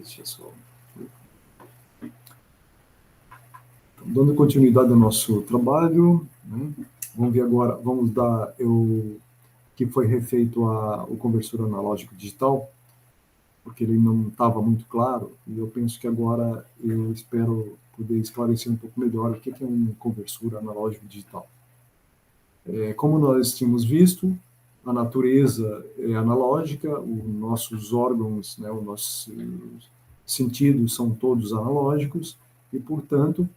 Deixa eu só... Dando continuidade ao nosso trabalho, né? Vamos ver agora, vamos dar que foi refeito o conversor analógico digital, porque ele não estava muito claro, e eu penso que agora eu espero poder esclarecer um pouco melhor o que é um conversor analógico digital. Como nós tínhamos visto, a natureza é analógica, os nossos órgãos, né, os nossos sentidos são todos analógicos, e, portanto,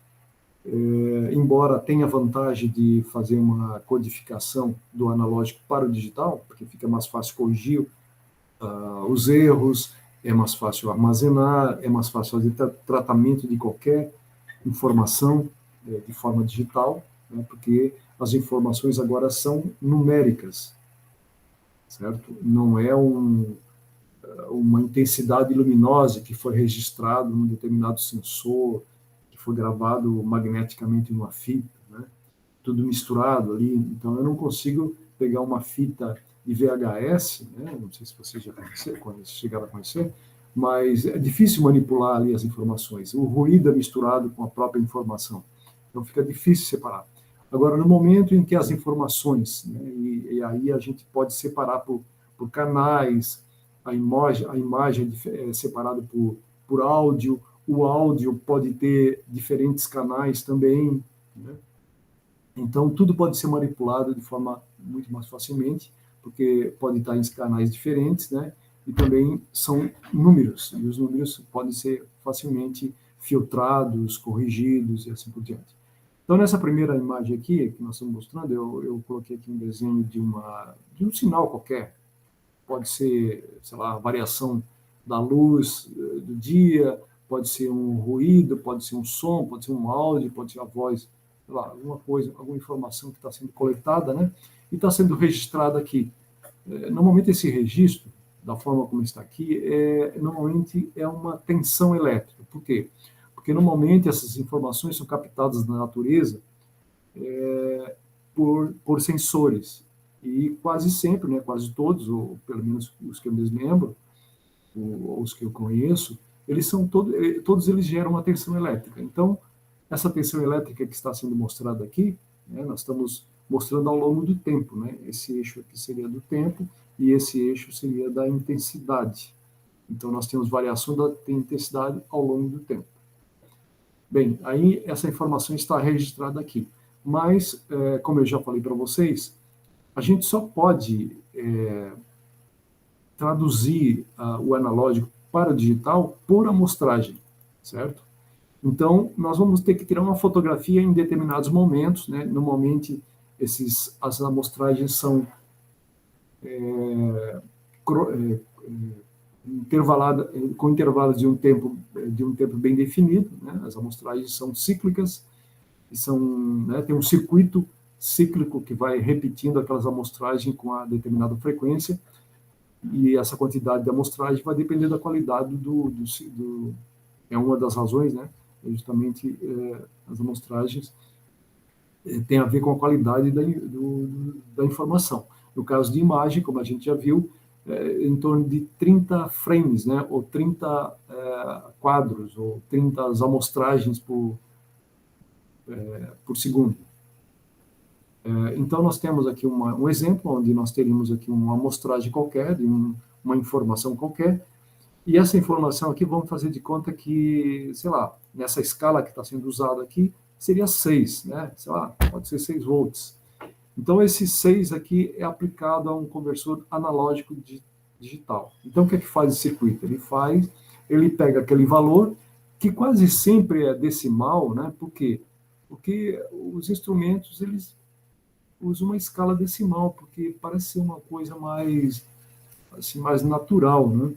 embora tenha vantagem de fazer uma codificação do analógico para o digital, porque fica mais fácil corrigir os erros, é mais fácil armazenar, é mais fácil fazer tratamento de qualquer informação de forma digital, né, porque as informações agora são numéricas, certo? Não é uma intensidade luminosa que foi registrado num determinado sensor, que foi gravado magneticamente numa fita, né? Tudo misturado ali. Então, eu não consigo pegar uma fita de VHS, né? Não sei se você já chegaram a conhecer, mas é difícil manipular ali as informações. O ruído é misturado com a própria informação. Então, fica difícil separar. Agora, no momento em que as informações, né, e aí a gente pode separar por canais, a imagem é separada por áudio, o áudio pode ter diferentes canais também, né? Então, tudo pode ser manipulado de forma muito mais facilmente, porque pode estar em canais diferentes, né? E também são números, e os números podem ser facilmente filtrados, corrigidos e assim por diante. Então, nessa primeira imagem aqui, que nós estamos mostrando, eu coloquei aqui um desenho de um sinal qualquer. Pode ser, sei lá, a variação da luz do dia, pode ser um ruído, pode ser um som, pode ser um áudio, pode ser a voz, sei lá, alguma coisa, alguma informação que está sendo coletada, né? E está sendo registrada aqui. Normalmente esse registro, da forma como está aqui, normalmente é uma tensão elétrica. Por quê? Porque normalmente essas informações são captadas na natureza por sensores. E quase sempre, né, quase todos, ou pelo menos os que eu me lembro, ou os que eu conheço, eles são todos eles geram uma tensão elétrica. Então, essa tensão elétrica que está sendo mostrada aqui, né, nós estamos mostrando ao longo do tempo, né? Esse eixo aqui seria do tempo e esse eixo seria da intensidade. Então, nós temos variação da intensidade ao longo do tempo. Bem, aí essa informação está registrada aqui. Mas, como eu já falei para vocês, a gente só pode traduzir o analógico para o digital por amostragem, certo? Então, nós vamos ter que tirar uma fotografia em determinados momentos, né? Normalmente, as amostragens são com intervalos de um tempo bem definido, né? As amostragens são cíclicas, né, tem um circuito cíclico que vai repetindo aquelas amostragens com a determinada frequência, e essa quantidade de amostragem vai depender da qualidade é uma das razões, né? Justamente as amostragens tem a ver com a qualidade da informação. No caso de imagem, como a gente já viu, em torno de 30 frames, né? Ou 30 quadros, ou 30 amostragens por segundo. Então, nós temos aqui um exemplo onde nós teríamos aqui uma amostragem qualquer, de uma informação qualquer, e essa informação aqui, vamos fazer de conta que, sei lá, nessa escala que está sendo usada aqui, seria 6, né? Sei lá, pode ser 6 volts. Então, esse 6 aqui é aplicado a um conversor analógico digital. Então, o que é que faz o circuito? Ele pega aquele valor, que quase sempre é decimal, né? Por quê? Porque os instrumentos, eles usam uma escala decimal, porque parece ser uma coisa mais, assim, mais natural, né?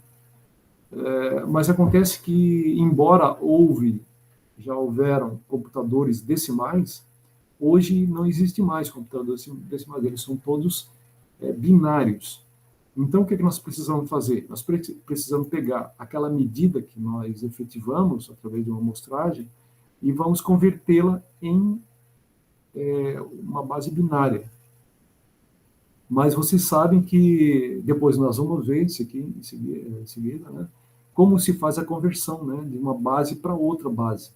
Mas acontece que, embora já houveram computadores decimais, hoje não existe mais computadores decimais, eles são todos binários. Então, o que é que nós precisamos fazer? Nós precisamos pegar aquela medida que nós efetivamos através de uma amostragem e vamos convertê-la em uma base binária. Mas vocês sabem que, depois nós vamos ver isso aqui em seguida, né? como se faz a conversão, né, de uma base para outra base.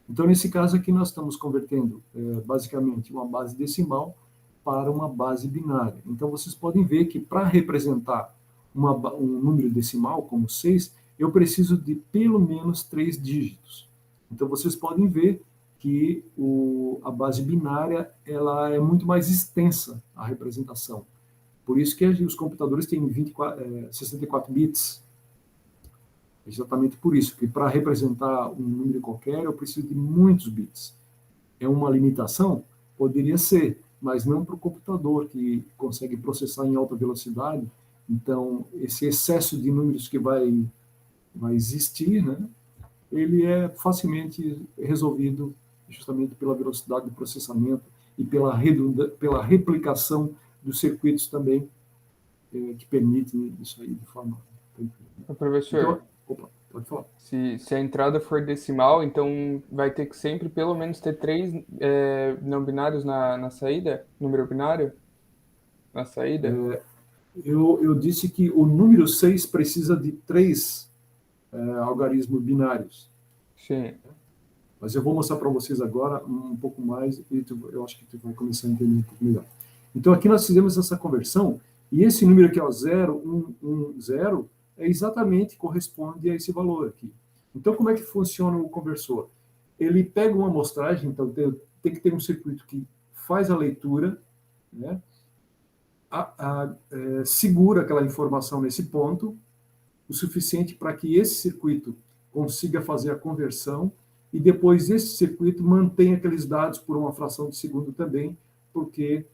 Então, nesse caso aqui, nós estamos convertendo, basicamente, uma base decimal para uma base binária. Então, vocês podem ver que para representar um número decimal, como 6, eu preciso de pelo menos 3 dígitos. Então, vocês podem ver que a base binária ela é muito mais extensa, a representação. Por isso que os computadores têm 64 bits. Exatamente por isso, que para representar um número qualquer, eu preciso de muitos bits. É uma limitação? Poderia ser, mas não para o computador, que consegue processar em alta velocidade. Então, esse excesso de números que vai existir, né, ele é facilmente resolvido justamente pela velocidade de processamento e pela replicação dos circuitos também, que permitem isso aí de forma tranquila. Professor, Então, opa, pode falar. se a entrada for decimal, então vai ter que sempre pelo menos ter três não binários na saída? Número binário na saída? Eu disse que o número 6 precisa de 3 algarismos binários. Sim. Mas eu vou mostrar para vocês agora um pouco mais e eu acho que tu vai começar a entender um pouco melhor. Então, aqui nós fizemos essa conversão e esse número aqui, ó, 0, 1, 1, 0, corresponde a esse valor aqui. Então, como é que funciona o conversor? Ele pega uma amostragem, então tem que ter um circuito que faz a leitura, né, segura aquela informação nesse ponto, o suficiente para que esse circuito consiga fazer a conversão e depois esse circuito mantém aqueles dados por uma fração de segundo também, porque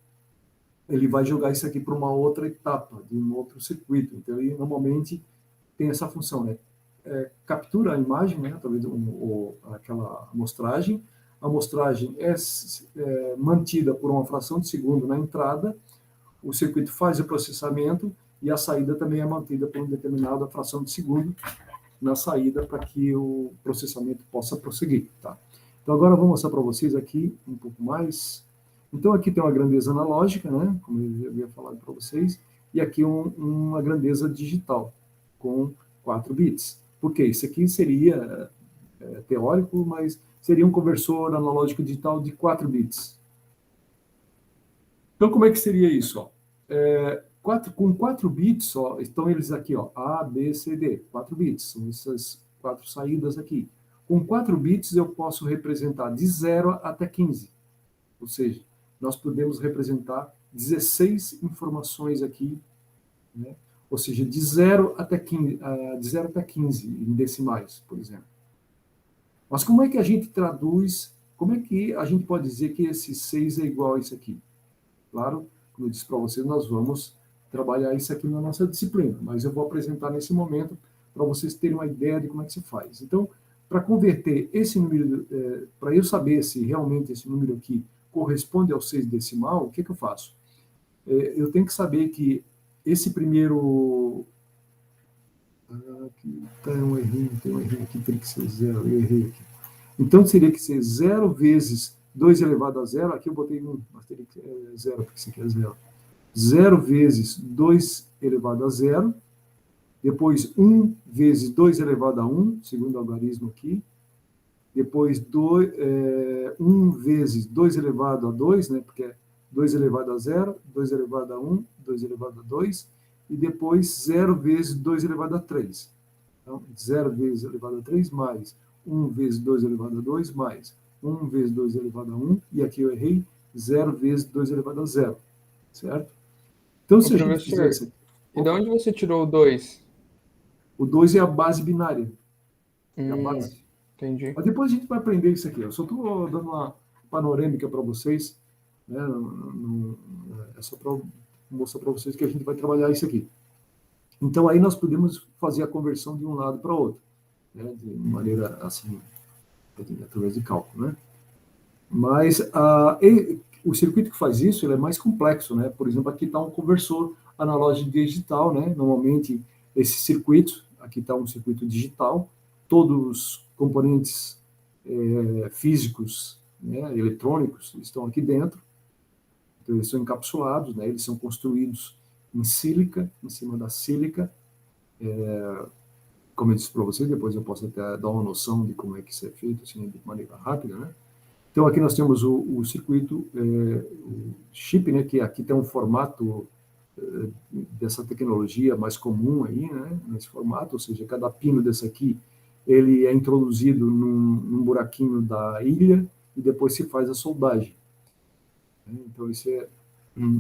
ele vai jogar isso aqui para uma outra etapa, de um outro circuito. Então, ele normalmente tem essa função, né? Captura a imagem, né, através aquela amostragem. A amostragem é mantida por uma fração de segundo na entrada, o circuito faz o processamento e a saída também é mantida por uma determinada fração de segundo na saída para que o processamento possa prosseguir. Tá? Então, agora eu vou mostrar para vocês aqui um pouco mais. Então, aqui tem uma grandeza analógica, né, como eu havia falado para vocês, e aqui uma grandeza digital, com 4 bits. Por quê? Isso aqui seria teórico, mas seria um conversor analógico digital de 4 bits. Então, como é que seria isso? Ó? Com 4 bits, ó, estão eles aqui, ó, A, B, C, D, 4 bits, são essas 4 saídas aqui. Com 4 bits eu posso representar de 0 até 15, ou seja, nós podemos representar 16 informações aqui, né? Ou seja, de 0 até 15, em decimais, por exemplo. Mas como é que a gente traduz, como é que a gente pode dizer que esse 6 é igual a isso aqui? Claro, como eu disse para vocês, nós vamos trabalhar isso aqui na nossa disciplina, mas eu vou apresentar nesse momento para vocês terem uma ideia de como é que se faz. Então, para converter esse número, para eu saber se realmente esse número aqui corresponde ao 6 decimal, o que eu faço? Eu tenho que saber que esse primeiro... aqui tem um errinho aqui, tem que ser 0, eu errei aqui. Então, teria que ser 0 vezes 2 elevado a 0, aqui eu botei 1, mas teria que ser 0, porque isso aqui é 0. 0 vezes 2 elevado a 0, depois 1 vezes 2 elevado a 1, segundo algarismo aqui, depois 1 vezes 2 elevado a 2, né, porque é 2 elevado a 0, 2 elevado a 1, 2 elevado a 2, e depois 0 vezes 2 elevado a 3. Então, 0 vezes elevado a 3 mais 1 vezes 2 elevado a 2 mais 1 vezes 2 elevado a 1, e aqui eu errei, 0 vezes 2 elevado a 0, certo? Então, Ô, se a gente professor, fizesse... e de Opa, onde você tirou o 2? o 2 é a base binária, é a Hum, base. entendi. Mas depois a gente vai aprender isso aqui. Eu só estou dando uma panorâmica para vocês, né? É só para mostrar para vocês que a gente vai trabalhar isso aqui. Então, aí nós podemos fazer a conversão de um lado para outro, né? De maneira assim, através de cálculo, né? Mas o circuito que faz isso ele é mais complexo, né? Por exemplo, aqui está um conversor analógico digital, né? Normalmente, esse circuito, aqui está um circuito digital, todos os componentes físicos, né, eletrônicos, estão aqui dentro. Então, eles são encapsulados, né? Eles são construídos em sílica, em cima da sílica, como eu disse para vocês, depois eu posso até dar uma noção de como é que isso é feito, assim, de maneira rápida, né? Então, aqui nós temos o circuito, o chip, né, que aqui tem um formato dessa tecnologia mais comum aí, né, nesse formato, ou seja, cada pino desse aqui, ele é introduzido num buraquinho da ilha e depois se faz a soldagem. Então,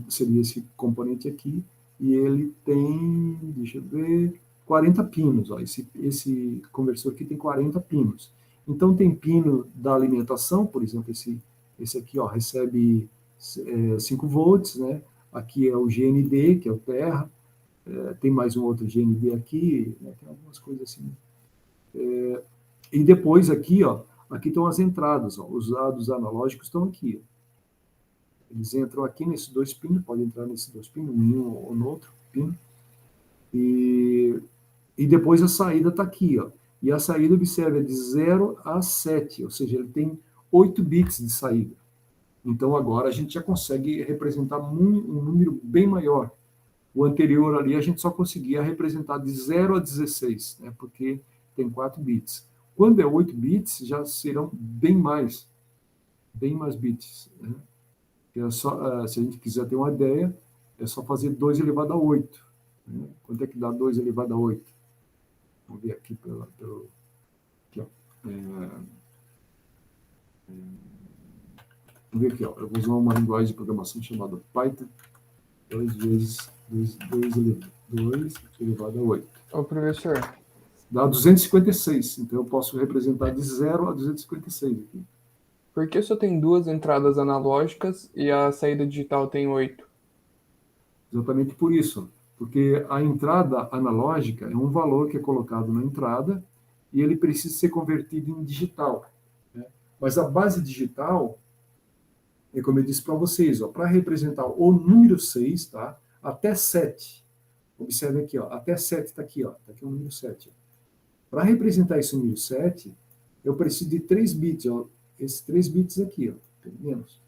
seria esse componente aqui, e ele tem, deixa eu ver, 40 pinos. Ó, esse conversor aqui tem 40 pinos. Então, tem pino da alimentação, por exemplo, esse aqui ó, recebe 5 volts, né? Aqui é o GND, que é o terra, tem mais um outro GND aqui, né? Tem algumas coisas assim. E depois aqui, ó, aqui estão as entradas, ó, os dados analógicos estão aqui. Ó. Eles entram aqui nesses dois pinos, podem entrar nesses dois pinos, em um ou no outro pino. E depois a saída está aqui, ó. E a saída, observa, é de 0 a 7, ou seja, ele tem 8 bits de saída. Então, agora a gente já consegue representar um número bem maior. O anterior ali, a gente só conseguia representar de 0 a 16, né, porque tem 4 bits. Quando é 8 bits, já serão bem mais bits. Né? É só, se a gente quiser ter uma ideia, é só fazer 2 elevado a 8. Né? Quanto é que dá 2 elevado a 8? Vamos ver aqui aqui, ó. Vamos ver aqui, ó. Eu vou usar uma linguagem de programação chamada Python. 2 vezes 2 elevado a 8. Ô, professor. Dá 256. Então, eu posso representar de 0 a 256 aqui. Por que só tem 2 entradas analógicas e a saída digital tem 8? Exatamente por isso. Porque a entrada analógica é um valor que é colocado na entrada e ele precisa ser convertido em digital. Né? Mas a base digital, é como eu disse para vocês, para representar o número 6, tá? Até 7. Observe aqui, ó, até 7 está aqui, ó, está aqui o número 7. Para representar esse número 7, eu preciso de 3 bits, ó, esses 3 bits aqui, ó, pelo menos.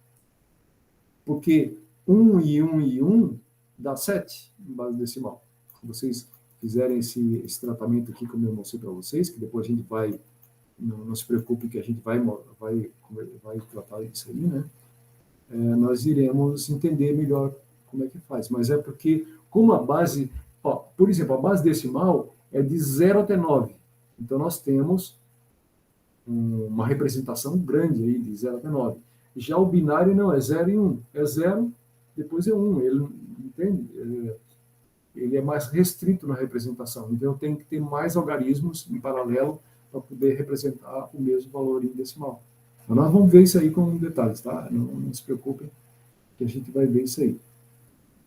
Porque 1 e 1 e 1 dá 7 em base decimal. Se vocês fizerem esse tratamento aqui, como eu mostrei para vocês, que depois a gente vai, não se preocupe que a gente vai tratar isso aí, né? Nós iremos entender melhor como é que faz. Mas é porque, como a base, ó, por exemplo, a base decimal é de 0 até 9. Então, nós temos uma representação grande aí, de 0 até 9. Já o binário não, é 0 e 1. É 0, depois é 1. Ele, entende? Ele é mais restrito na representação. Então, eu tenho que ter mais algarismos em paralelo para poder representar o mesmo valor em decimal. Mas nós vamos ver isso aí com detalhes, tá? Não se preocupem, que a gente vai ver isso aí.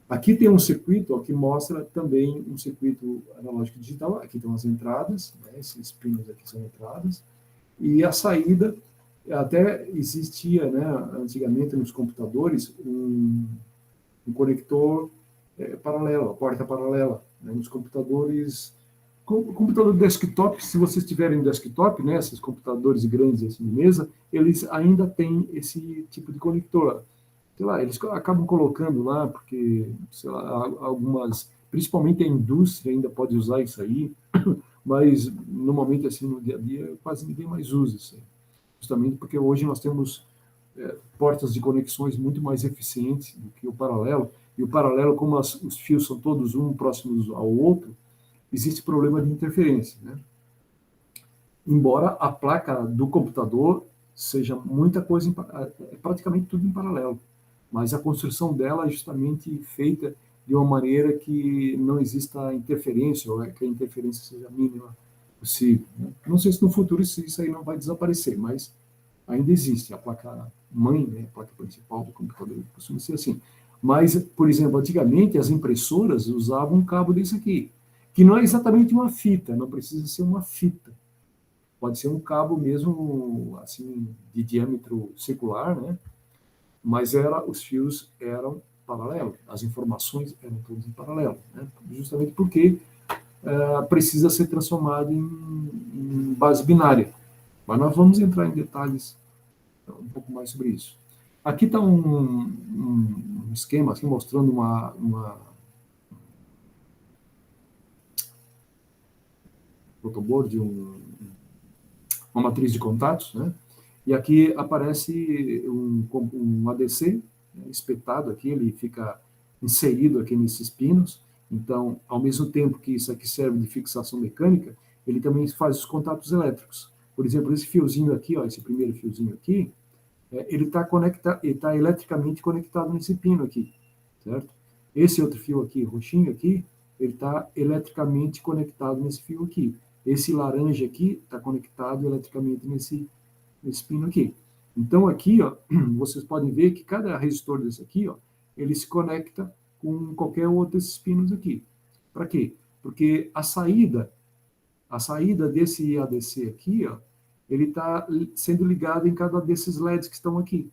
Aqui tem um circuito ó, que mostra também um circuito analógico digital. Aqui estão as entradas, né? Esses pinos aqui são entradas. E a saída, até existia, né, antigamente nos computadores, um conector paralelo, a porta paralela. Né? Nos computadores, computador desktop, se vocês tiverem desktop, né, esses computadores grandes assim, de mesa, eles ainda têm esse tipo de conector. Sei lá, eles acabam colocando lá, porque, sei lá, algumas, principalmente a indústria ainda pode usar isso aí, mas normalmente assim no dia a dia quase ninguém mais usa isso aí. Justamente porque hoje nós temos portas de conexões muito mais eficientes do que o paralelo, e o paralelo, como os fios são todos um próximos ao outro, existe problema de interferência, né? Embora a placa do computador seja muita coisa, praticamente tudo em paralelo, mas a construção dela é justamente feita de uma maneira que não exista interferência, ou que a interferência seja mínima possível. Né? Não sei se no futuro isso aí não vai desaparecer, mas ainda existe. A placa mãe, né, a placa principal do computador, costuma ser assim. Mas, por exemplo, antigamente as impressoras usavam um cabo desse aqui, que não é exatamente uma fita, não precisa ser uma fita. Pode ser um cabo mesmo, assim, de diâmetro circular, né? Mas os fios eram paralelos, as informações eram todas em paralelo, né? Justamente porque precisa ser transformado em base binária. Mas nós vamos entrar em detalhes um pouco mais sobre isso. Aqui está um esquema assim, mostrando photoboard, uma matriz de contatos, né? E aqui aparece um ADC, né, espetado aqui, ele fica inserido aqui nesses pinos. Então, ao mesmo tempo que isso aqui serve de fixação mecânica, ele também faz os contatos elétricos. Por exemplo, esse fiozinho aqui, ó, esse primeiro fiozinho aqui, ele está eletricamente conectado nesse pino aqui, certo? Esse outro fio aqui, roxinho aqui, ele está eletricamente conectado nesse fio aqui. Esse laranja aqui está conectado eletricamente nesse pino aqui. Então, aqui, ó, vocês podem ver que cada resistor desse aqui, ó, ele se conecta com qualquer outro desses pinos aqui. Para quê? Porque a saída desse ADC aqui, ó, ele está sendo ligado em cada desses LEDs que estão aqui,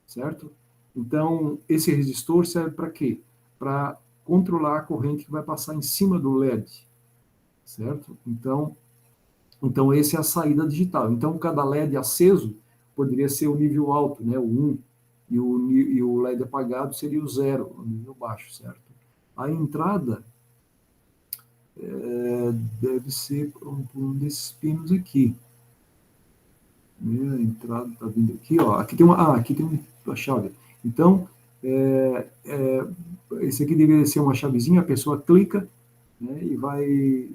certo? Então, esse resistor serve para quê? Para controlar a corrente que vai passar em cima do LED, certo? Então, essa é a saída digital. Então, cada LED aceso poderia ser o nível alto, né, o 1, e o LED apagado seria o 0, o nível baixo, certo? A entrada deve ser por um desses pinos aqui. A entrada está vindo aqui, ó. Aqui tem uma chave. Então, esse aqui deveria ser uma chavezinha, a pessoa clica, né, e vai...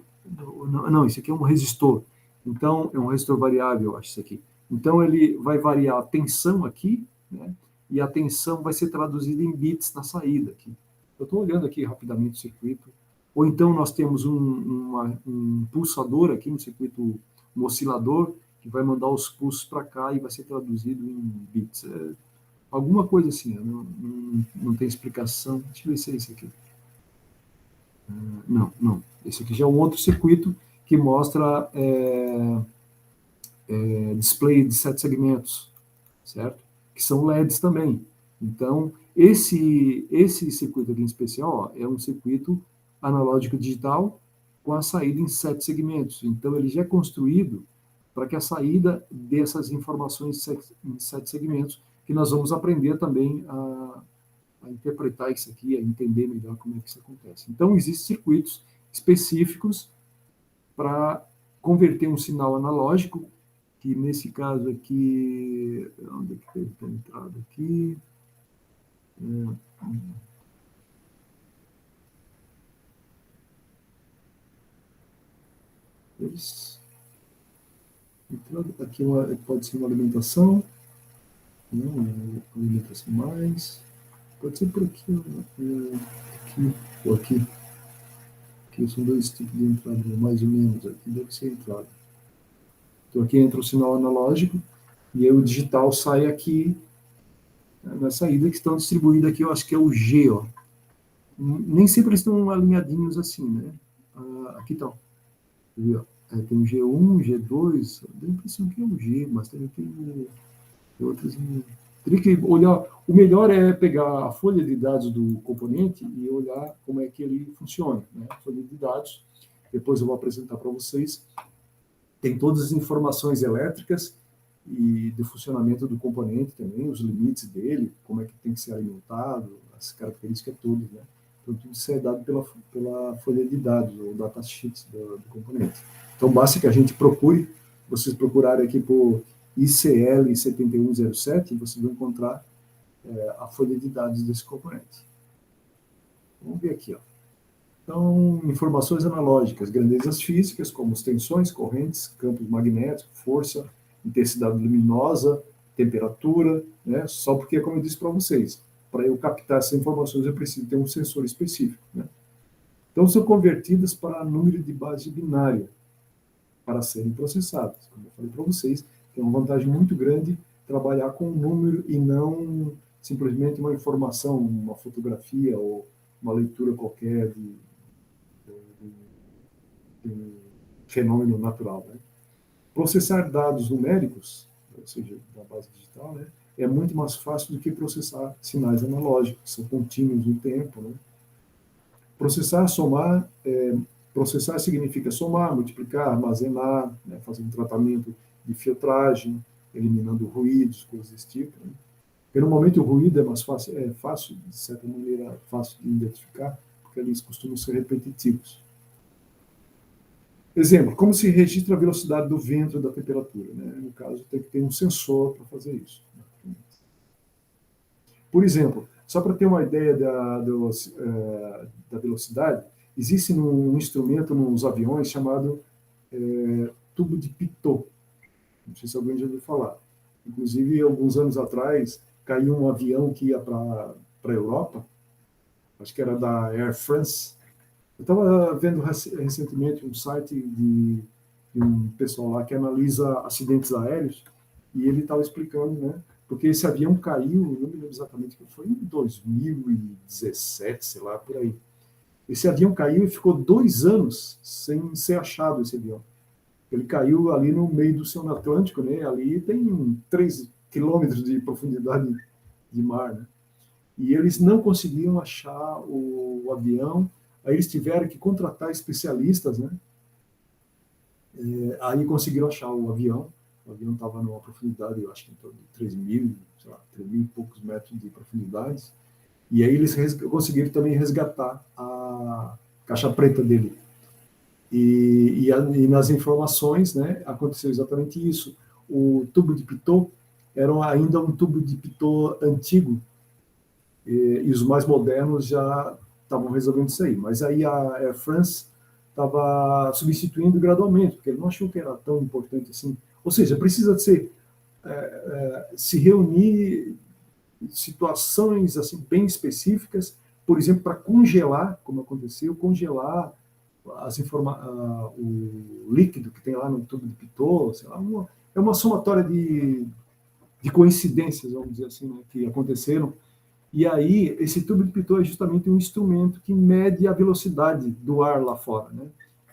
Não, esse aqui é um resistor. Então, é um resistor variável, eu acho isso aqui. Então, ele vai variar a tensão aqui, né, e a tensão vai ser traduzida em bits na saída aqui. Eu estou olhando aqui rapidamente o circuito. Ou então, nós temos um pulsador aqui no circuito, um oscilador, que vai mandar os pulsos para cá e vai ser traduzido em bits. Alguma coisa assim, não tem explicação. Deixa eu ver se é esse aqui. Não. Esse aqui já é um outro circuito que mostra display de 7 segmentos, certo? Que são LEDs também. Então, esse circuito aqui em especial, ó, é um circuito analógico digital com a saída em 7 segmentos. Então, ele já é construído para que a saída dê essas informações em 7 segmentos, que nós vamos aprender também a interpretar isso aqui, a entender melhor como é que isso acontece. Então, existem circuitos específicos para converter um sinal analógico, que nesse caso aqui, onde é que ele está entrado aqui? Aqui pode ser uma alimentação, uma alimentação mais, pode ser por aqui, aqui ou aqui. Aqui são dois tipos de entrada, mais ou menos, aqui deve ser a entrada. Então aqui entra o sinal analógico, e aí o digital sai aqui, na saída, que estão distribuídos aqui, eu acho que é o G, ó. Nem sempre estão alinhadinhos assim, né? Aqui estão. Tem o G1, G2, dá a impressão que é o G, mas também tem outras. Teria que olhar. O melhor é pegar a folha de dados do componente e olhar como é que ele funciona, né? A folha de dados, depois eu vou apresentar para vocês. Tem todas as informações elétricas e do funcionamento do componente também, os limites dele, como é que tem que ser alimentado, as características todas, né? Então, tudo isso é dado pela folha de dados, ou datasheet do componente. Então, basta que a gente procure, vocês procurarem aqui por ICL 7107, vocês vão encontrar a folha de dados desse componente. Vamos ver aqui, ó. Então, informações analógicas, grandezas físicas, como as tensões, correntes, campos magnéticos, força, intensidade luminosa, temperatura, né? Só porque, como eu disse para vocês, para eu captar essas informações, eu preciso ter um sensor específico, né? Então, são convertidas para número de base binária para serem processadas. Como eu falei para vocês, tem uma vantagem muito grande trabalhar com um número e não simplesmente uma informação, uma fotografia ou uma leitura qualquer de um fenômeno natural, né? Processar dados numéricos, ou seja, da base digital, né, é muito mais fácil do que processar sinais analógicos, que são contínuos no tempo, né? Processar significa somar, multiplicar, armazenar, né, fazer um tratamento de filtragem, eliminando ruídos, coisas desse tipo, né? Porque normalmente o ruído é mais fácil, de certa maneira, fácil de identificar, porque eles costumam ser repetitivos. Exemplo, como se registra a velocidade do vento e da temperatura, né? No caso, tem que ter um sensor para fazer isso. Por exemplo, só para ter uma ideia da velocidade, existe um instrumento nos aviões chamado tubo de Pitot. Não sei se alguém já ouviu falar. Inclusive, alguns anos atrás, caiu um avião que ia para a Europa, acho que era da Air France. Eu estava vendo recentemente um site de um pessoal lá que analisa acidentes aéreos, e ele estava explicando, né? Porque esse avião caiu, não me lembro exatamente, foi em 2017, sei lá, por aí. Esse avião caiu e ficou 2 anos sem ser achado, esse avião. Ele caiu ali no meio do Oceano Atlântico, né? Ali tem 3 quilômetros de profundidade de mar, né? E eles não conseguiam achar o avião, aí eles tiveram que contratar especialistas, né? Aí conseguiram achar o avião estava numa profundidade, eu acho que em torno de 3 mil, sei lá, 3 mil e poucos metros de profundidade, e aí eles conseguiram também resgatar a caixa preta dele. E nas informações, né, aconteceu exatamente isso. O tubo de Pitot era ainda um tubo de Pitot antigo, e os mais modernos já estavam resolvendo isso aí. Mas aí a Air France estava substituindo gradualmente, porque ele não achou que era tão importante assim. Ou seja, precisa ser se reunir situações assim bem específicas, por exemplo, para congelar, como aconteceu, congelar o líquido que tem lá no tubo de Pitot, sei lá, é uma somatória de coincidências, vamos dizer assim, né, que aconteceram. E aí, esse tubo de Pitot é justamente um instrumento que mede a velocidade do ar lá fora, né?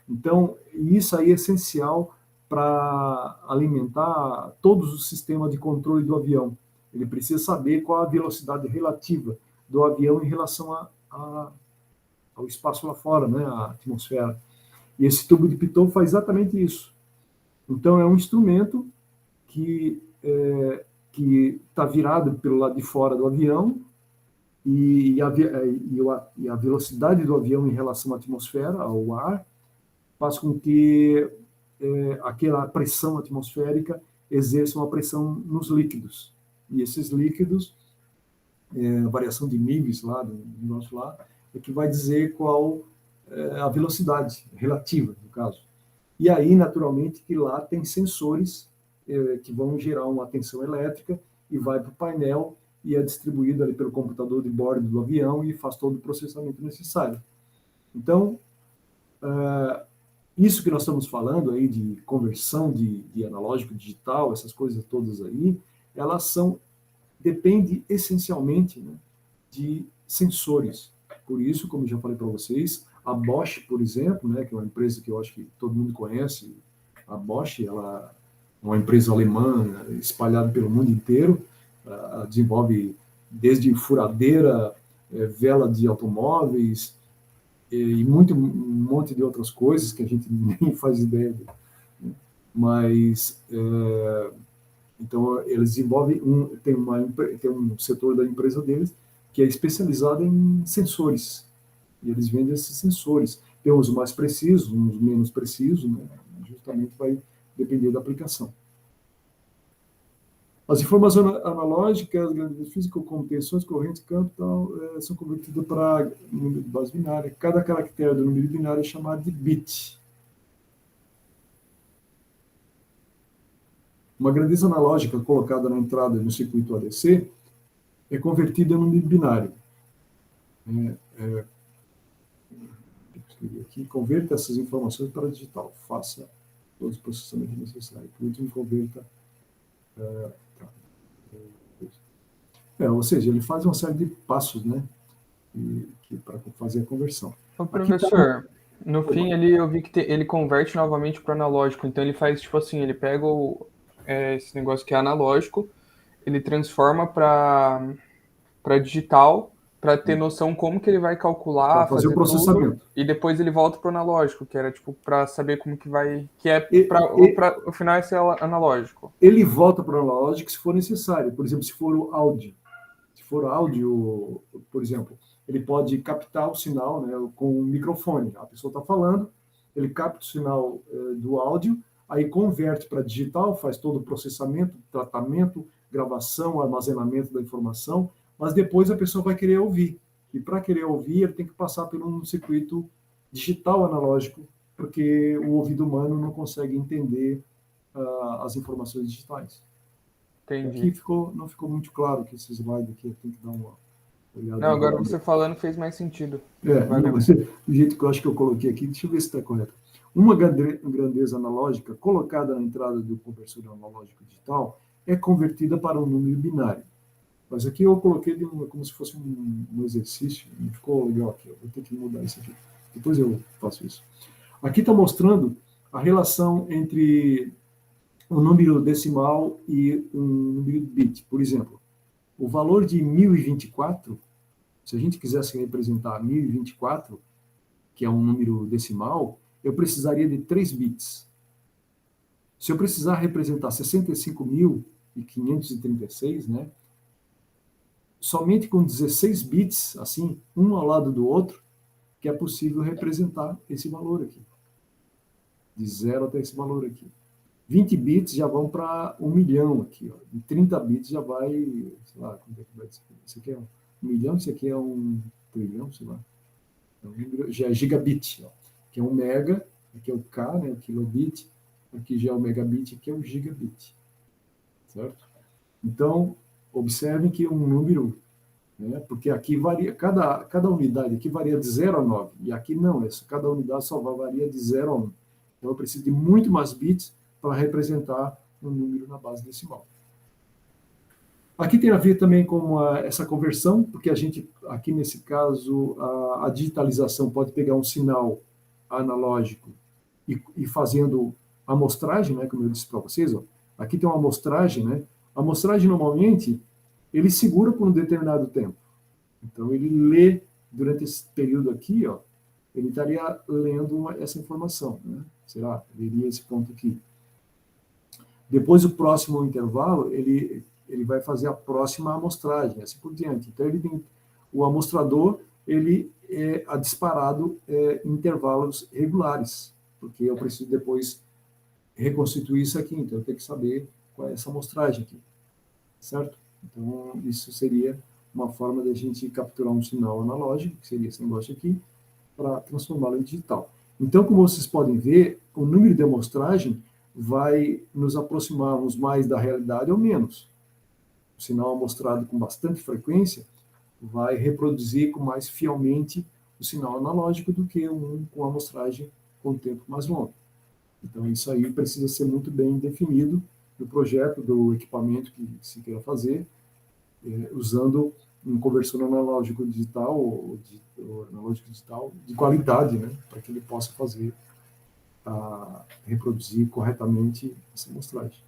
Então, isso aí é essencial para alimentar todos os sistemas de controle do avião. Ele precisa saber qual a velocidade relativa do avião em relação ao espaço lá fora, né, a atmosfera. E esse tubo de Pitot faz exatamente isso. Então, é um instrumento que está virado pelo lado de fora do avião, e a velocidade do avião em relação à atmosfera, ao ar, faz com que aquela pressão atmosférica exerça uma pressão nos líquidos. E esses líquidos, a variação de níveis lá do nosso lá, é que vai dizer qual a velocidade relativa, no caso. E aí, naturalmente, que lá tem sensores que vão gerar uma tensão elétrica e vai para o painel e é distribuído ali pelo computador de bordo do avião e faz todo o processamento necessário. Então, isso que nós estamos falando aí de conversão de analógico digital, essas coisas todas aí, elas depende essencialmente, né, de sensores. Por isso, como já falei para vocês, a Bosch, por exemplo, né, que é uma empresa que eu acho que todo mundo conhece, a Bosch, ela é uma empresa alemã espalhada pelo mundo inteiro, desenvolve desde furadeira, vela de automóveis e um monte de outras coisas que a gente nem faz ideia. Mas então eles desenvolvem tem um setor da empresa deles que é especializado em sensores, e eles vendem esses sensores. Tem uns mais precisos, uns menos precisos, né? Justamente vai depender da aplicação. As informações analógicas, grandes físicas, como tensões, correntes, campo, tal, são convertidas para número de base binária. Cada caractere do número binário é chamado de bit. Uma grandeza analógica colocada na entrada do circuito ADC é convertida em número binário. Aqui, converta essas informações para digital. Faça todos os processamentos necessários. Por último, converta... ou seja, ele faz uma série de passos, né, para fazer a conversão. Ô, professor, no fim ali eu vi que ele converte novamente para analógico, então ele faz tipo assim, ele pega esse negócio que é analógico, ele transforma para digital, para ter noção como que ele vai calcular, fazer o tudo, processamento. e depois ele volta para o analógico, que era tipo para saber como que vai, que é para o final é ser analógico. Ele volta para o analógico se for necessário. Por exemplo, se for o áudio. Se for áudio, por exemplo, ele pode captar o sinal, né, com o microfone. A pessoa está falando, ele capta o sinal do áudio, aí converte para digital, faz todo o processamento, tratamento, gravação, armazenamento da informação, mas depois a pessoa vai querer ouvir. E para querer ouvir, ele tem que passar por um circuito digital analógico, porque o ouvido humano não consegue entender as informações digitais. Aqui Entendi. não ficou muito claro que esse slide aqui tem que dar uma olhada Não, agora novamente. você falando fez mais sentido. Não, Valeu. mas do jeito que eu acho que eu coloquei aqui, deixa eu ver se está correto. Uma grandeza analógica colocada na entrada do conversor analógico digital é convertida para um número binário. Mas aqui eu coloquei como se fosse um exercício, e ficou legal aqui. Eu vou ter que mudar isso aqui. Depois eu faço isso. Aqui está mostrando a relação entre um número decimal e um número bit. Por exemplo, o valor de 1024, se a gente quisesse representar 1024, que é um número decimal, eu precisaria de 3 bits. Se eu precisar representar 65.536, né, somente com 16 bits, assim, um ao lado do outro, que é possível representar esse valor aqui. De 0 até esse valor aqui. 20 bits já vão para 1 milhão aqui, ó. E 30 bits já vai, sei lá, quanto é que vai ser? Isso aqui é 1 milhão, isso aqui é 1 trilhão, sei lá. Então, já é gigabit, ó. Aqui é 1 mega, aqui é o K, né, o kilobit, aqui já é o megabit, aqui é o gigabit, certo? Então, observem que um número, né, porque aqui varia, cada unidade aqui varia de 0 a 9, e aqui não, cada unidade só varia de 0 a 1. Então, eu preciso de muito mais bits para representar um número na base decimal. Aqui tem a ver também com essa conversão, porque a gente, aqui nesse caso, a digitalização pode pegar um sinal analógico e fazendo amostragem, né, como eu disse para vocês, ó, aqui tem uma amostragem, né, a amostragem normalmente ele segura por um determinado tempo. Então ele lê durante esse período aqui, ó, ele estaria lendo essa informação, né, será? Leria esse ponto aqui. Depois, o próximo intervalo, ele vai fazer a próxima amostragem, assim por diante. Então, o amostrador, ele é disparado em intervalos regulares, porque eu preciso depois reconstituir isso aqui, então eu tenho que saber qual é essa amostragem aqui, certo? Então, isso seria uma forma de a gente capturar um sinal analógico, que seria esse negócio aqui, para transformá-lo em digital. Então, como vocês podem ver, o número de amostragem vai nos aproximarmos mais da realidade ou menos. O sinal amostrado com bastante frequência vai reproduzir com mais fielmente o sinal analógico do que um com amostragem com tempo mais longo. Então, isso aí precisa ser muito bem definido no projeto do equipamento que se queira fazer, usando um conversor analógico digital ou analógico digital de qualidade, né, para que ele possa fazer reproduzir corretamente essa amostragem.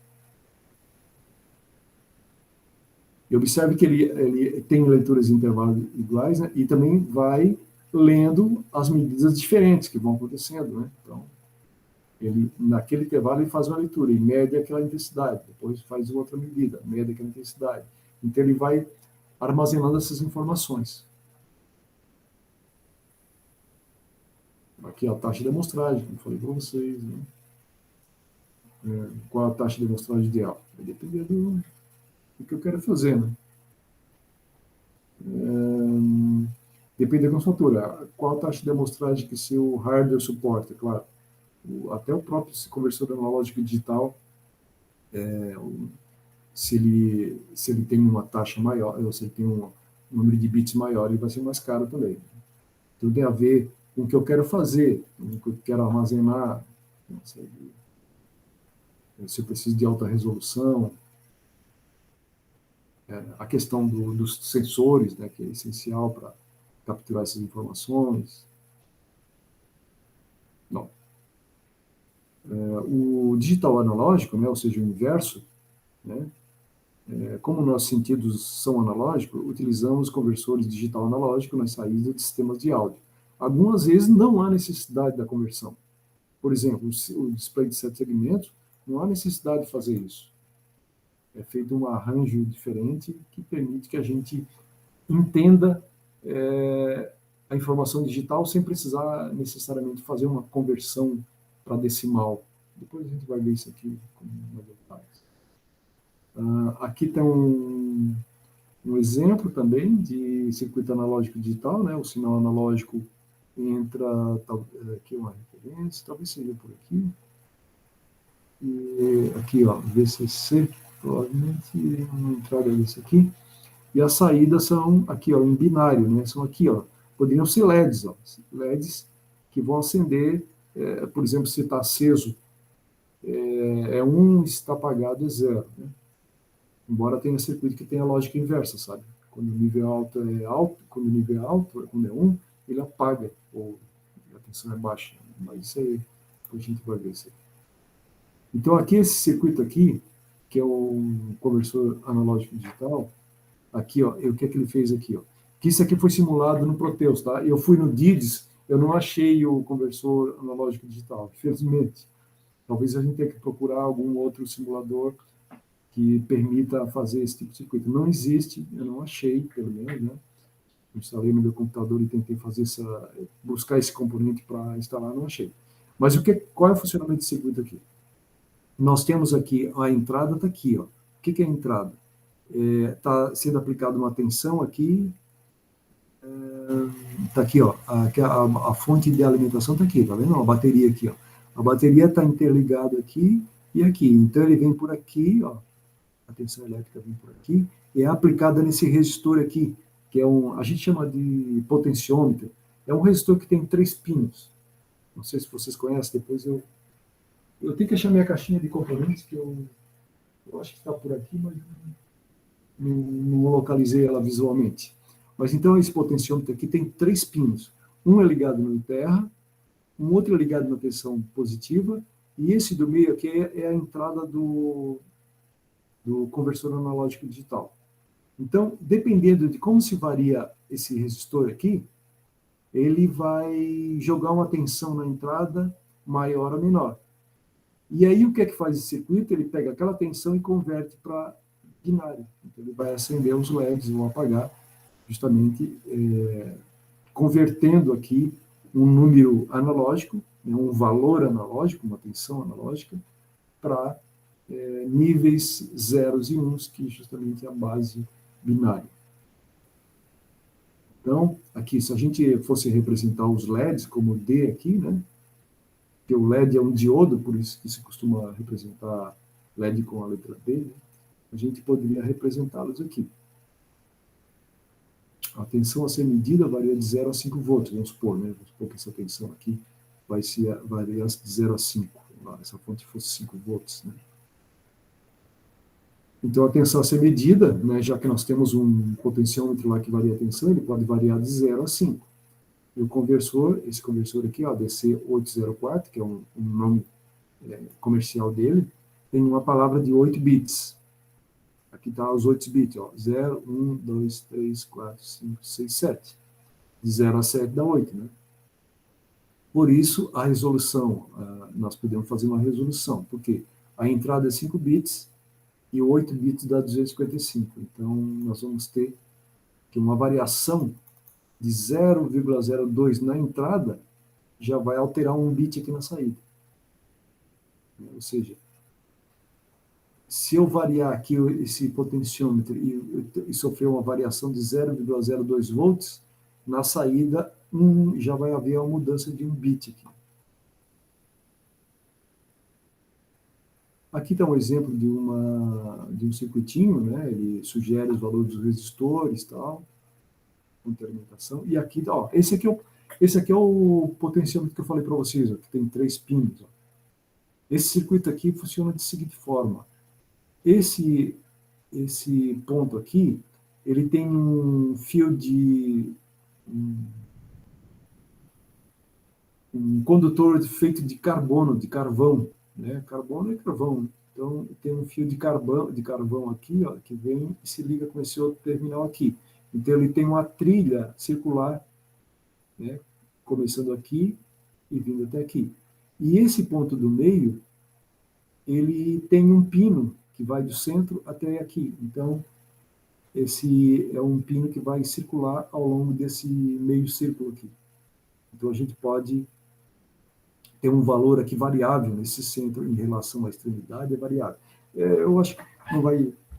E observe que ele tem leituras de intervalos iguais, né, e também vai lendo as medidas diferentes que vão acontecendo, né? Então, ele, naquele intervalo, ele faz uma leitura e mede aquela intensidade, depois faz outra medida, mede aquela intensidade. Então, ele vai armazenando essas informações. Aqui a taxa de amostragem, como falei para vocês, né? Qual a taxa de amostragem ideal? Vai depender do que eu quero fazer, né? Depende da fatura. Qual a taxa de amostragem que seu hardware suporta, claro. Até o próprio conversor analógico digital, se ele tem uma taxa maior, ou se ele tem um número de bits maior, ele vai ser mais caro também. Tudo tem a ver com o que eu quero fazer, com o que eu quero armazenar, se eu preciso de alta resolução, a questão dos sensores, né, que é essencial para capturar essas informações. Não. O digital analógico, né, ou seja, o inverso, né, como nossos sentidos são analógicos, utilizamos conversores digital analógico nas saídas de sistemas de áudio. Algumas vezes não há necessidade da conversão. Por exemplo, o display de 7 segmentos, não há necessidade de fazer isso. É feito um arranjo diferente que permite que a gente entenda a informação digital sem precisar necessariamente fazer uma conversão para decimal. Depois a gente vai ver isso aqui com mais detalhes. Aqui tem um exemplo também de circuito analógico digital, né? O sinal analógico entra, aqui uma referência, talvez seja por aqui. E aqui, ó, VCC, provavelmente uma entrada desse aqui. E as saídas são aqui, ó, em binário, né? São aqui, ó. Poderiam ser LEDs, ó. LEDs que vão acender, por exemplo, se está aceso, é 1, se está apagado, é 0, né? Embora tenha circuito que tenha lógica inversa, sabe? Quando o nível alto é alto, quando o nível é alto, quando é 1, ele apaga, ou a tensão é baixa. Mas isso aí, depois a gente vai ver isso aí. Então, aqui, esse circuito aqui, que é um conversor analógico digital, aqui, ó, o que é que ele fez aqui, ó? Que isso aqui foi simulado no Proteus, tá? Eu fui no DIDS, eu não achei o conversor analógico digital, infelizmente. Talvez a gente tenha que procurar algum outro simulador que permita fazer esse tipo de circuito. Não existe, eu não achei, pelo menos, né? Instalei no meu computador e tentei fazer buscar esse componente para instalar, não achei. Mas qual é o funcionamento desse circuito aqui? Nós temos aqui, a entrada está aqui, ó. O que é a entrada? Está sendo aplicada uma tensão aqui, está aqui, ó, a fonte de alimentação está aqui, tá vendo? A bateria aqui, ó. A bateria está interligada aqui e aqui. Então ele vem por aqui, ó. A tensão elétrica vem por aqui e é aplicada nesse resistor aqui, que é a gente chama de potenciômetro. É um resistor que tem 3 pinos. Não sei se vocês conhecem. Depois eu tenho que achar minha caixinha de componentes que eu acho que está por aqui, mas não localizei ela visualmente. Mas então esse potenciômetro aqui tem 3 pinos. Um é ligado no terra, um outro é ligado na tensão positiva, e esse do meio aqui é a entrada do conversor analógico digital. Então, dependendo de como se varia esse resistor aqui, ele vai jogar uma tensão na entrada maior ou menor. E aí o que é que faz esse circuito? Ele pega aquela tensão e converte para binário. Então, ele vai acender os LEDs ou apagar, justamente convertendo aqui um número analógico, né, um valor analógico, uma tensão analógica, para níveis zeros e uns, que justamente é a base binária. Então, aqui, se a gente fosse representar os LEDs como D aqui, né? Que o LED é um diodo, por isso que se costuma representar LED com a letra D, né? A gente poderia representá-los aqui. A tensão a ser medida varia de 0 a 5 volts, vamos supor, né? Vamos supor que essa tensão aqui variar de 0 a 5. Essa fonte fosse 5 volts, né? Então, a tensão a ser medida, né, já que nós temos um potenciômetro lá que varia a tensão, ele pode variar de 0 a 5. E o conversor, esse conversor aqui, ó, DC804, que é um nome comercial dele, tem uma palavra de 8 bits. Aqui está os 8 bits, ó, 0, 1, 2, 3, 4, 5, 6, 7. De 0 a 7 dá 8, né? Por isso, a resolução, nós podemos fazer uma resolução, porque a entrada é 5 bits, e 8 bits dá 255. Então, nós vamos ter que uma variação de 0,02 na entrada já vai alterar 1 bit aqui na saída. Ou seja, se eu variar aqui esse potenciômetro e sofrer uma variação de 0,02 volts, na saída já vai haver uma mudança de 1 bit aqui. Aqui está um exemplo de um circuitinho, né? Ele sugere os valores dos resistores, tal, intermediação. E aqui, ó, esse aqui é o potenciômetro que eu falei para vocês, ó, que tem 3 pinos. Ó. Esse circuito aqui funciona da seguinte forma. Esse ponto aqui, ele tem um fio de um condutor feito de carbono, de carvão, né? Carbono é carvão. Então, tem um fio de carvão aqui, ó, que vem e se liga com esse outro terminal aqui. Então, ele tem uma trilha circular, né, começando aqui e vindo até aqui. E esse ponto do meio, ele tem um pino que vai do centro até aqui. Então, esse é um pino que vai circular ao longo desse meio círculo aqui. Então, a gente pode ter um valor aqui variável nesse centro em relação à extremidade, é variável. Eu acho que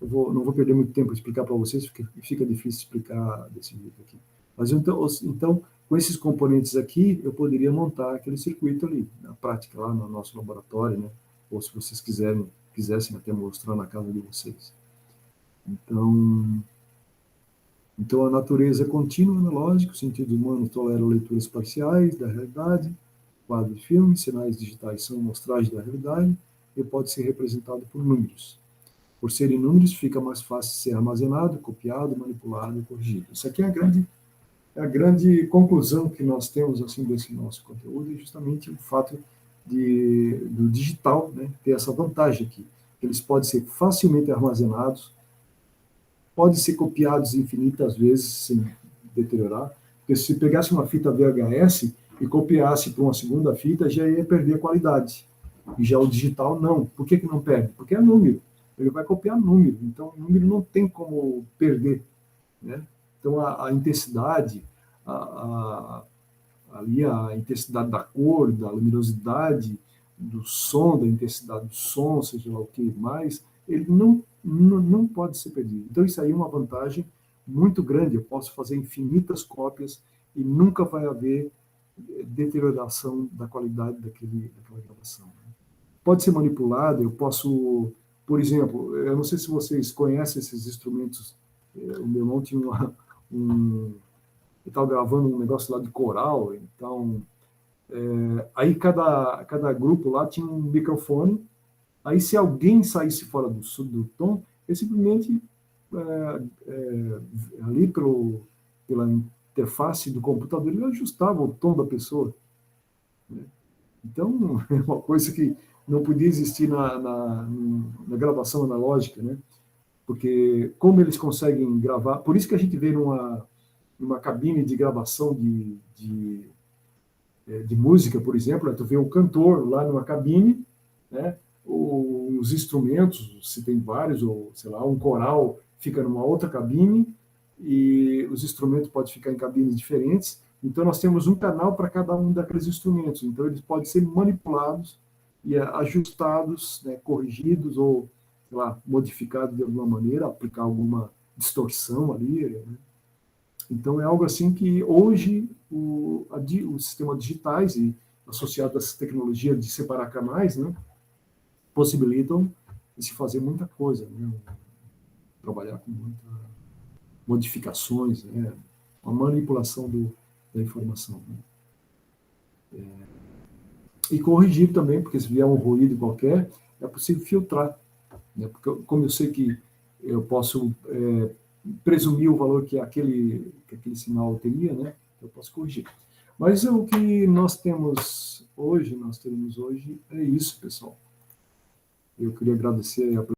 não vou perder muito tempo a explicar para vocês, porque fica difícil explicar desse jeito aqui. Mas então, com esses componentes aqui, eu poderia montar aquele circuito ali, na prática, lá no nosso laboratório, né? Ou se vocês quisessem até mostrar na casa de vocês. Então a natureza é contínua, analógica, os sentidos humanos toleram leituras parciais da realidade, quadro de filme, sinais digitais são mostragem da realidade e pode ser representado por números. Por serem números, fica mais fácil ser armazenado, copiado, manipulado e corrigido. Isso aqui é a grande conclusão que nós temos assim desse nosso conteúdo, é justamente o fato do digital, né, ter essa vantagem aqui. Eles podem ser facilmente armazenados, podem ser copiados infinitas vezes sem deteriorar, porque se pegasse uma fita VHS e copiasse para uma segunda fita, já ia perder a qualidade. E já o digital, não. Por que não perde? Porque é número. Ele vai copiar número. Então, o número não tem como perder, né? Então, a intensidade, ali a intensidade da cor, da luminosidade, do som, da intensidade do som, seja lá o que mais, ele não pode ser perdido. Então, isso aí é uma vantagem muito grande. Eu posso fazer infinitas cópias e nunca vai haver deterioração da qualidade daquela gravação. Pode ser manipulado, eu posso, por exemplo, eu não sei se vocês conhecem esses instrumentos, o meu irmão tinha ele estava gravando um negócio lá de coral, então, aí cada grupo lá tinha um microfone, aí se alguém saísse fora do tom, ele simplesmente, ali pela interface do computador, ele ajustava o tom da pessoa, né? Então, é uma coisa que não podia existir na gravação analógica, né? Porque como eles conseguem gravar, por isso que a gente vê numa cabine de gravação de música, por exemplo, né? Tu vê o cantor lá numa cabine, né? Os instrumentos, se tem vários, ou sei lá, um coral fica numa outra cabine e os instrumentos podem ficar em cabines diferentes. Então, nós temos um canal para cada um daqueles instrumentos. Então, eles podem ser manipulados e ajustados, né, corrigidos ou, sei lá, modificados de alguma maneira, aplicar alguma distorção ali, né? Então, é algo assim que hoje os sistemas digitais e associado a essa tecnologia de separar canais, né, possibilitam de se fazer muita coisa, né? Trabalhar com muitas modificações, né? A manipulação da informação, né? E corrigir também, porque se vier um ruído qualquer, é possível filtrar, né? Porque como eu sei que eu posso presumir o valor que aquele sinal teria, né? Eu posso corrigir. Mas o que nós teremos hoje é isso, pessoal. Eu queria agradecer a